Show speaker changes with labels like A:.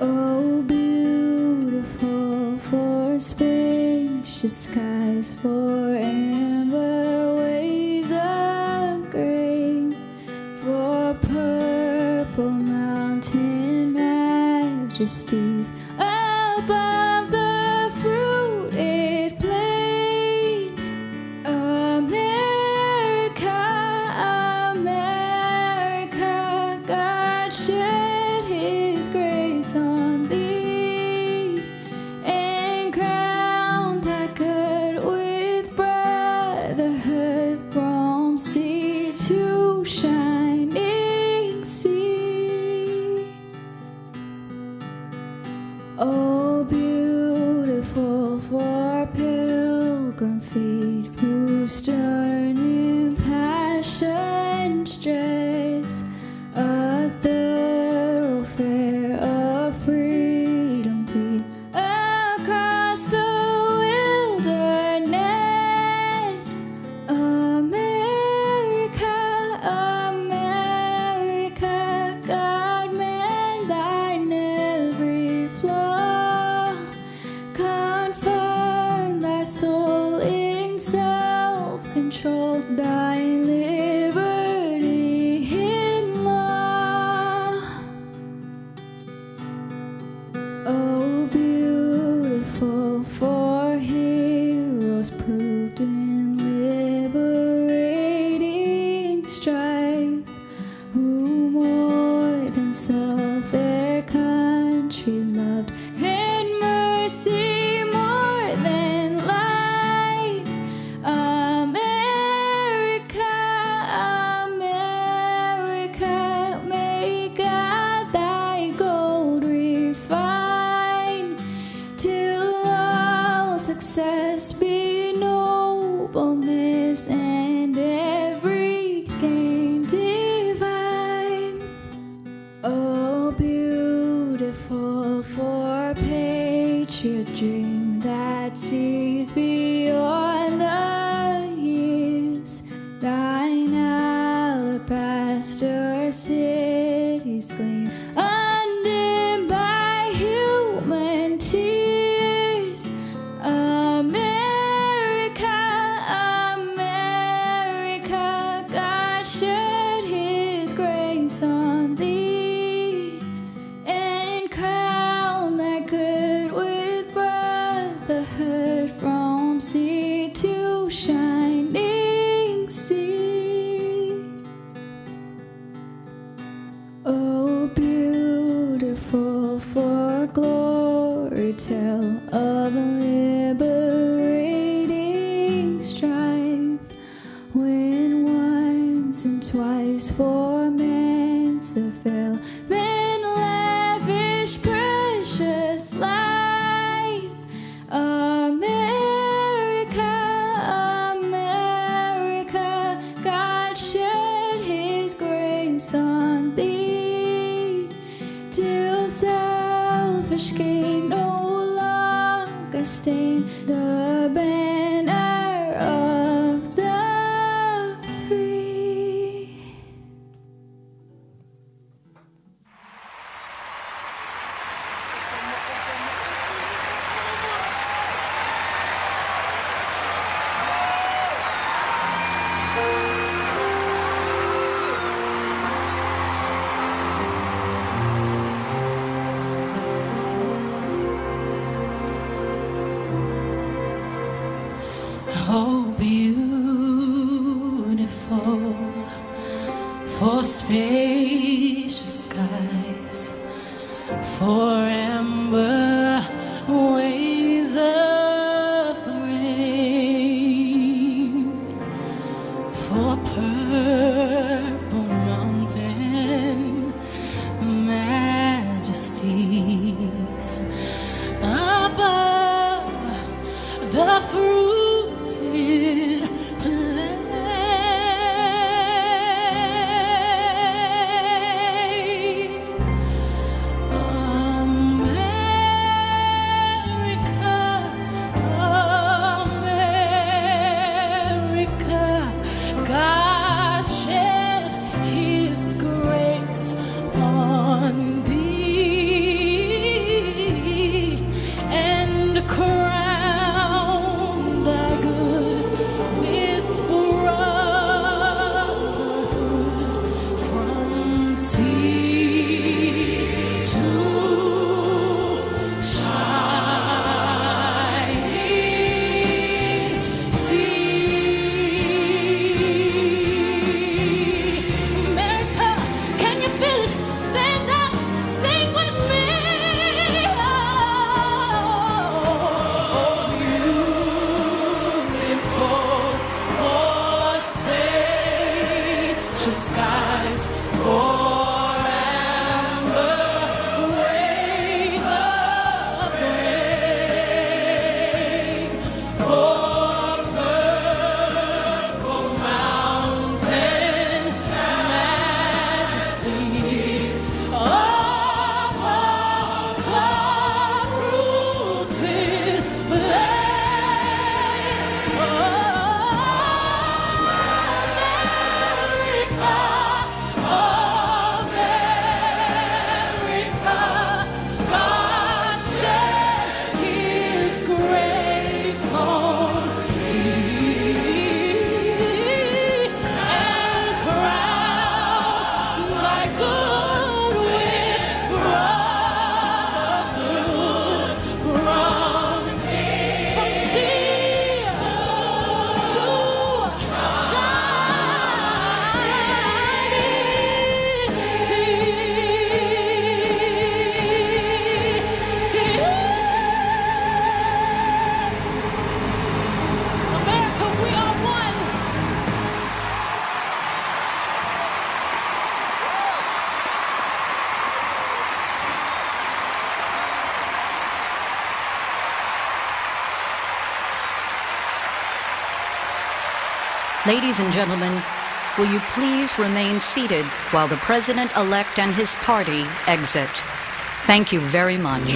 A: Oh, beautiful for spacious skies, for amber waves of gray, for purple mountain majesties above the fruited plain. America, America, God shed His grace on thee and crowned thy good with brotherhood from sea to shining sea. Oh, beautiful for pilgrim feet whose stern impassioned stress a thoroughfare of freedom beat across the wilderness. America, America, God mend thine every flaw, confirm thy soul in self-control, thy liberty in law. Oh, beautiful for heroes proved in liberating strife, who more than self their country loved, and mercy more than life. America, America, may God thy gold refine, till all success be nobleness and every gain divine. Oh, beautiful for patriot dream that sees beyond the years, thine alabaster cities gleam undimmed by human tears. America, America, God shed His grace on thee and crown thy good with brotherhood from sea to shining sea. Oh, beautiful for glory tell of liberating strife, when once and twice for man's avail men lavish precious life. America, America, God shed His grace on thee, till selfish gain no longer stain the banner of the free.
B: Oh, beautiful for spacious skies, for amber waves of rain, for purple mountain majesties above the fruited plain. on thee.
C: Ladies and gentlemen, will you please remain seated while the President-elect and his party exit? Thank you very much.